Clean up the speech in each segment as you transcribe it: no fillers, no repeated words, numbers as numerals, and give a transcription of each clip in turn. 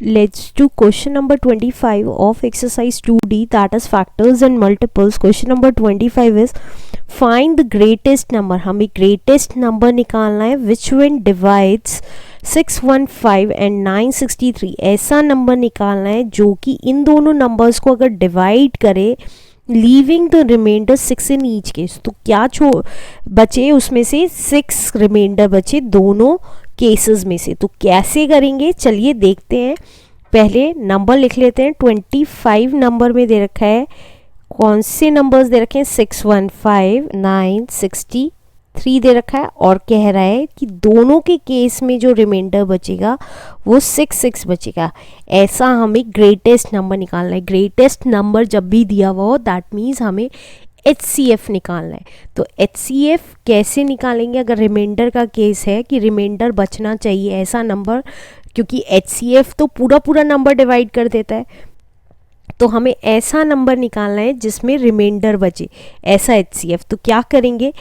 Let's do question number 25 of exercise 2D, that is factors and multiples. Question number 25 is find the greatest number. हमें greatest number निकालना है which when divides 615 and 963. ऐसा number निकालना है जो कि इन दोनों नंबर्स को अगर डिवाइड करे leaving the remainder 6 in each case. तो क्या बचे उसमें से 6 रिमाइंडर बचे दोनों केसेस में से. तो कैसे करेंगे चलिए देखते हैं. पहले नंबर लिख लेते हैं. 25 नंबर में दे रखा है, कौन से नंबर्स दे रखे हैं, 615 963 दे रखा है और कह रहा है कि दोनों के केस में जो रिमाइंडर बचेगा वो 6 बचेगा. ऐसा हमें ग्रेटेस्ट नंबर निकालना है. ग्रेटेस्ट नंबर जब भी दिया हुआ हो दैट मीन्स हमें HCF निकालना है. तो HCF कैसे निकालेंगे अगर रिमाइंडर का केस है कि रिमाइंडर बचना चाहिए ऐसा नंबर, क्योंकि HCF तो पूरा नंबर डिवाइड कर देता है. तो हमें ऐसा नंबर निकालना है जिसमें रिमाइंडर बचे, ऐसा HCF. तो क्या करेंगे,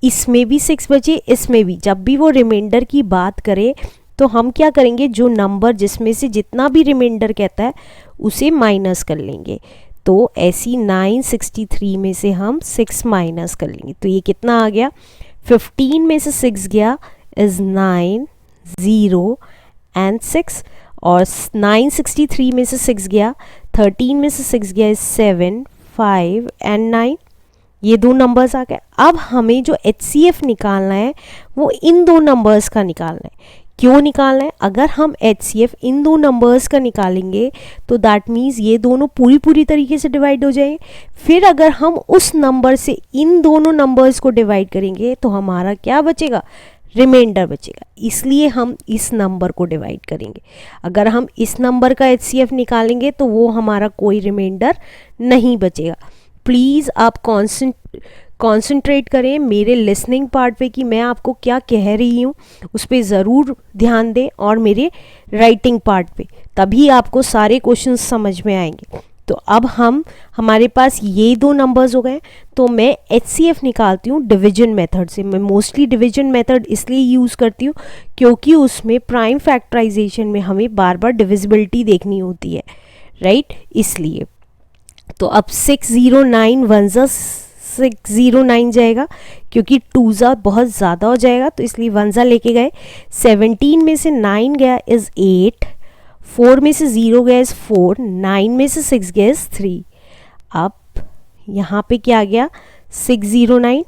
इसमें भी 6 बचे, इसमें भी. जब भी वो रिमाइंडर की बात करे तो हम क्या करेंगे, जो नंबर जिसमें से जितना भी रिमाइंडर कहता है उसे माइनस कर लेंगे. तो ऐसी 963 में से हम 6 माइनस कर लेंगे. तो ये कितना आ गया, 15 में से 6 गया इज़ 9 0 एंड 6, और 963 में से 6 गया, 13 में से 6 गया इज़ 7 5 एंड 9. ये दो नंबर्स आ गए. अब हमें जो HCF निकालना है वो इन दो नंबर्स का निकालना है. क्यों निकालना है, अगर हम HCF इन दो नंबर्स का निकालेंगे तो दैट मीन्स ये दोनों पूरी तरीके से डिवाइड हो जाएंगे. फिर अगर हम उस नंबर से इन दोनों नंबर्स को डिवाइड करेंगे तो हमारा क्या बचेगा, रिमाइंडर बचेगा. इसलिए हम इस नंबर को डिवाइड करेंगे. अगर हम इस नंबर का HCF निकालेंगे तो वो हमारा कोई रिमाइंडर नहीं बचेगा. प्लीज़ आप कॉन्सेंट्रेट करें मेरे लिसनिंग पार्ट पे कि मैं आपको क्या कह रही हूँ, उस पर ज़रूर ध्यान दें, और मेरे राइटिंग पार्ट पे, तभी आपको सारे क्वेश्चंस समझ में आएंगे. तो अब हमारे पास ये दो नंबर्स हो गए. तो मैं HCF निकालती हूँ डिवीजन मेथड से. मैं मोस्टली डिवीजन मेथड इसलिए यूज़ करती हूँ क्योंकि उसमें प्राइम फैक्टराइजेशन में हमें बार बार डिविजिबिलिटी देखनी होती है, राइट, इसलिए. तो अब 609 1 ज़ा 609 जाएगा, क्योंकि 2 ज़ा बहुत ज़्यादा हो जाएगा तो इसलिए 1 ज़ा लेके गए. 17 में से 9 गया इज़ 8, 4 में से 0 गया इज़ 4, 9 में से 6 गया इज़ 3. अब यहाँ पे क्या आ गया, 609.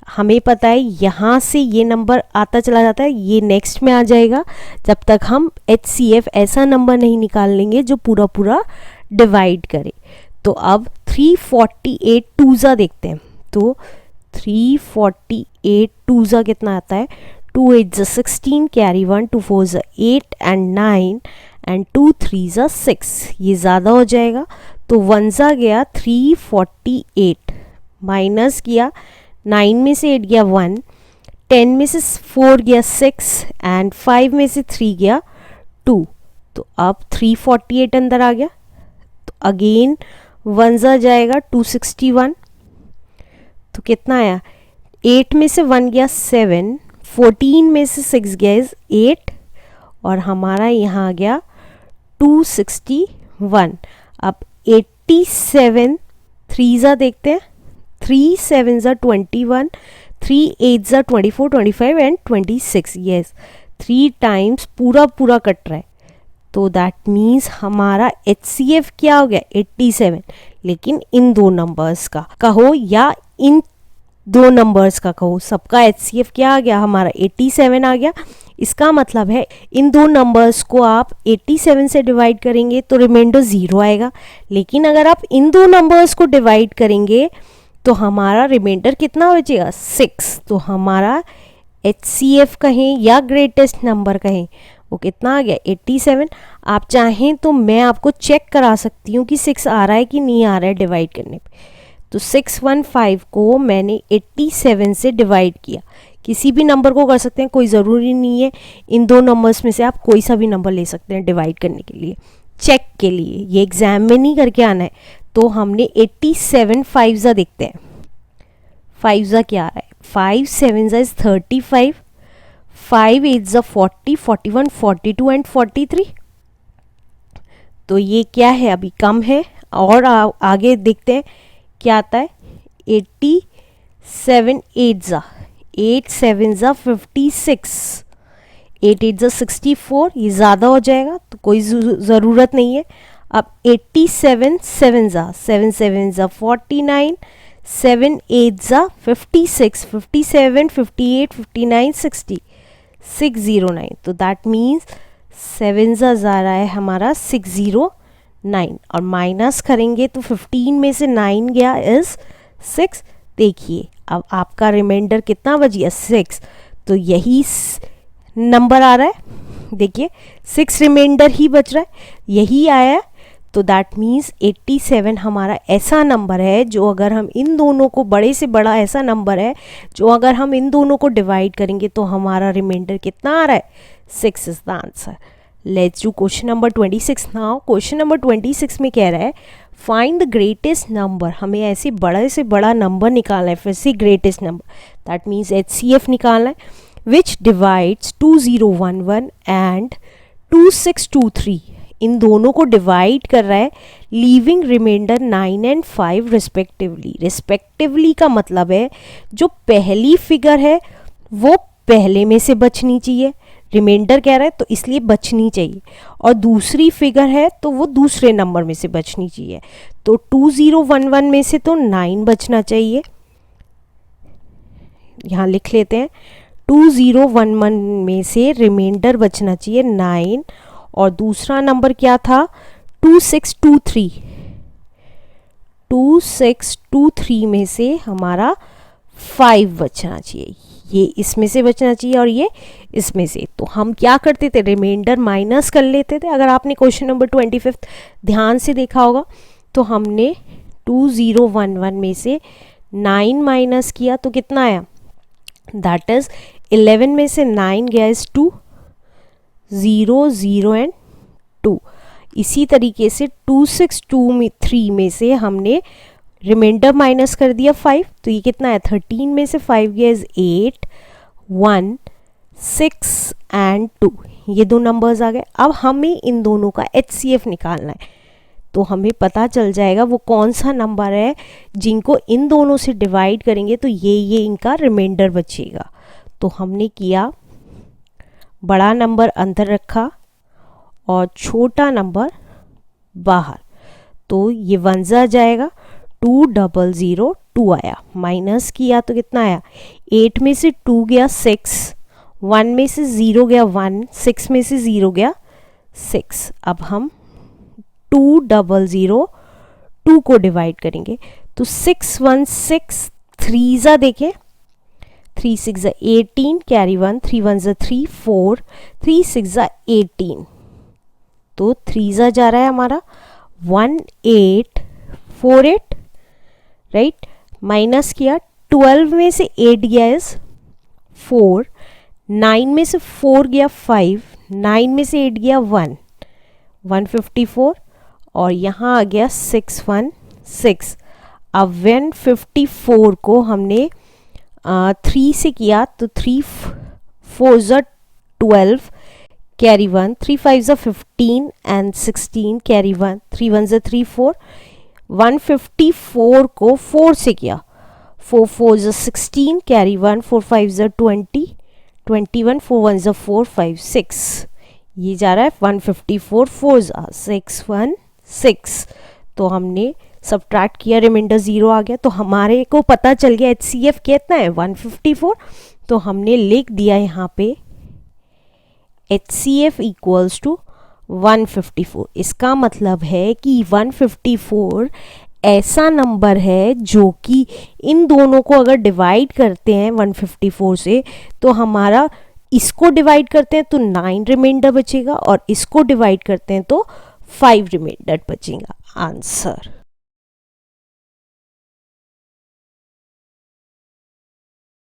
हमें पता है यहाँ से ये नंबर आता चला जाता है, ये नेक्स्ट में आ जाएगा जब तक हम HCF ऐसा नंबर नहीं निकाल लेंगे जो पूरा डिवाइड करे. तो अब 348 2 ज़ा देखते हैं. तो 348 2 ज़ा कितना आता है, 2 8 ज़ा 16, कैरी 1, 2 4 ज़ा 8 एंड 9 एंड 2 3 ज़ा 6. ये ज़्यादा हो जाएगा. तो 1 ज़ा गया 348, माइनस किया, 9 में से 8 गया 1, 10 में से 4 गया 6 एंड 5 में से 3 गया 2. तो अब 348 अंदर आ गया. तो अगेन 1 ज़ा जाएगा 261. तो कितना आया, 8 में से 1 गया 7, 14 में से 6 गया इज़ 8, और हमारा यहाँ आ गया 261. अब 87 3 ज़ा देखते हैं. 3 7 ज़ा 21, 3 8 ज़ा 24 25 एंड 26. यस, 3 टाइम्स पूरा कट रहा है. तो दैट मीन्स हमारा HCF क्या हो गया, 87. लेकिन इन दो नंबर्स का कहो या इन दो नंबर्स का कहो, सबका HCF क्या आ गया, हमारा 87 आ गया. इसका मतलब है इन दो नंबर्स को आप 87 से डिवाइड करेंगे तो रिमाइंडर 0 आएगा. लेकिन अगर आप इन दो नंबर्स को डिवाइड करेंगे तो हमारा रिमाइंडर कितना बचेगा, 6. तो हमारा HCF कहें या ग्रेटेस्ट नंबर कहें वो कितना आ गया, 87. आप चाहें तो मैं आपको चेक करा सकती हूँ कि 6 आ रहा है कि नहीं आ रहा है डिवाइड करने पे. तो 615 को मैंने 87 से डिवाइड किया. किसी भी नंबर को कर सकते हैं, कोई ज़रूरी नहीं है. इन दो नंबर्स में से आप कोई सा भी नंबर ले सकते हैं डिवाइड करने के लिए, चेक के लिए. ये एग्ज़ाम में नहीं करके आना है. तो हमने 87 5 ज़ा देखते हैं. 5 ज़ा क्या आ रहा है, 5 7 ज़ा इज़ 35, 5 8 ज़ा 40, 41 42 एंड 43. तो ये क्या है, अभी कम है। और आगे देखते हैं क्या आता है। 87 8 ज़ा 8 7 ज़ा 56, 8 8 ज़ा 64, ये ज़्यादा हो जाएगा तो कोई ज़रूरत नहीं है। अब 87 7 ज़ा 7 7 ज़ा 49, 7 8 ज़ा 56, 57 58 59 60, 609। तो दैट मीन्स 7 ज़ा जा रहा है हमारा 609, और माइनस करेंगे तो 15 में से 9 गया इज़ 6। देखिए अब आपका रिमाइंडर कितना बच गया, 6। तो यही नंबर आ रहा है, देखिए 6 रिमाइंडर ही बच रहा है, यही आया है। तो दैट मीन्स 87 हमारा ऐसा नंबर है जो अगर हम इन दोनों को, बड़े से बड़ा ऐसा नंबर है जो अगर हम इन दोनों को डिवाइड करेंगे तो हमारा रिमाइंडर कितना आ रहा है, 6 is the answer. Let's do question number 26 now. Question number 26 में कह रहा है फाइंड द ग्रेटेस्ट नंबर। हमें ऐसे बड़े से बड़ा नंबर निकालना है, फिर से greatest number, that means HCF निकालना है, विच डिवाइड्स 2011 एंड 2623। इन दोनों को डिवाइड कर रहा है, leaving remainder 9 and 5 respectively. Respectively का मतलब है जो पहली फिगर है वो पहले में से बचनी चाहिए, रिमाइंडर कह रहा है तो इसलिए बचनी चाहिए, और दूसरी फिगर है तो वो दूसरे नंबर में से बचनी चाहिए। तो 2011 में से तो 9 बचना चाहिए, यहाँ लिख लेते हैं 2011 में से रिमाइंडर बचना चाहिए 9, और दूसरा नंबर क्या था 2623, 2623 में से हमारा 5 बचना चाहिए, ये इसमें से बचना चाहिए और ये इसमें से। तो हम क्या करते थे, रिमाइंडर माइनस कर लेते थे। अगर आपने क्वेश्चन नंबर 25 ध्यान से देखा होगा तो हमने 2011 में से 9 माइनस किया तो कितना आया, दैट इज 11 में से 9 गया इज 2, 0 0 एंड 2। इसी तरीके से 2623 में से हमने रिमाइंडर माइनस कर दिया 5, तो ये कितना है, 13 में से 5 गया इज 8, 1 6 एंड 2, ये दो नंबर्स आ गए। अब हमें इन दोनों का HCF निकालना है, तो हमें पता चल जाएगा वो कौन सा नंबर है जिनको इन दोनों से डिवाइड करेंगे तो ये इनका रिमाइंडर बचेगा। तो हमने किया, बड़ा नंबर अंदर रखा और छोटा नंबर बाहर, तो ये 1 जा जाएगा, 2002 आया, माइनस किया तो कितना आया, 8 में से 2 गया 6, 1 में से 0 गया 1, 6 में से 0 गया 6। अब हम 2002 को डिवाइड करेंगे तो 6 1 6, 3 जा देखें, 3 6 जा 18, कैरी 1, 3 1 जा 3 4, 3 6 जा 18, तो 3 जा जा रहा है हमारा 1848, राइट। माइनस किया, 12 में से 8 गया इज 4, 9 में से 4 गया 5, 9 में से 8 गया 1, 154, और यहाँ आ गया 616। अब 154 को हमने 3 से किया तो 3 4 ज़ा 12, कैरी 1, 3 5 ज़ा 15 एंड 16, कैरी 1, 3 1 ज़ा 3 4, 154 को 4 से किया, 4 4 ज़ा 16, कैरी 1, 4 5 ज़ा 20, 21, 4 1 ज़ा 4 5 6, ये जा रहा है 154, 4 ज़ा 616। तो हमने सब्ट्रैक्ट किया, रिमाइंडर 0 आ गया, तो हमारे को पता चल गया HCF कितना है 154। तो हमने लिख दिया यहाँ पे HCF इक्वल्स टू 154। इसका मतलब है कि 154 ऐसा नंबर है जो कि इन दोनों को अगर डिवाइड करते हैं 154 से, तो हमारा इसको डिवाइड करते हैं तो 9 रिमाइंडर बचेगा और इसको डिवाइड करते हैं तो 5 रिमाइंडर बचेगा। आंसर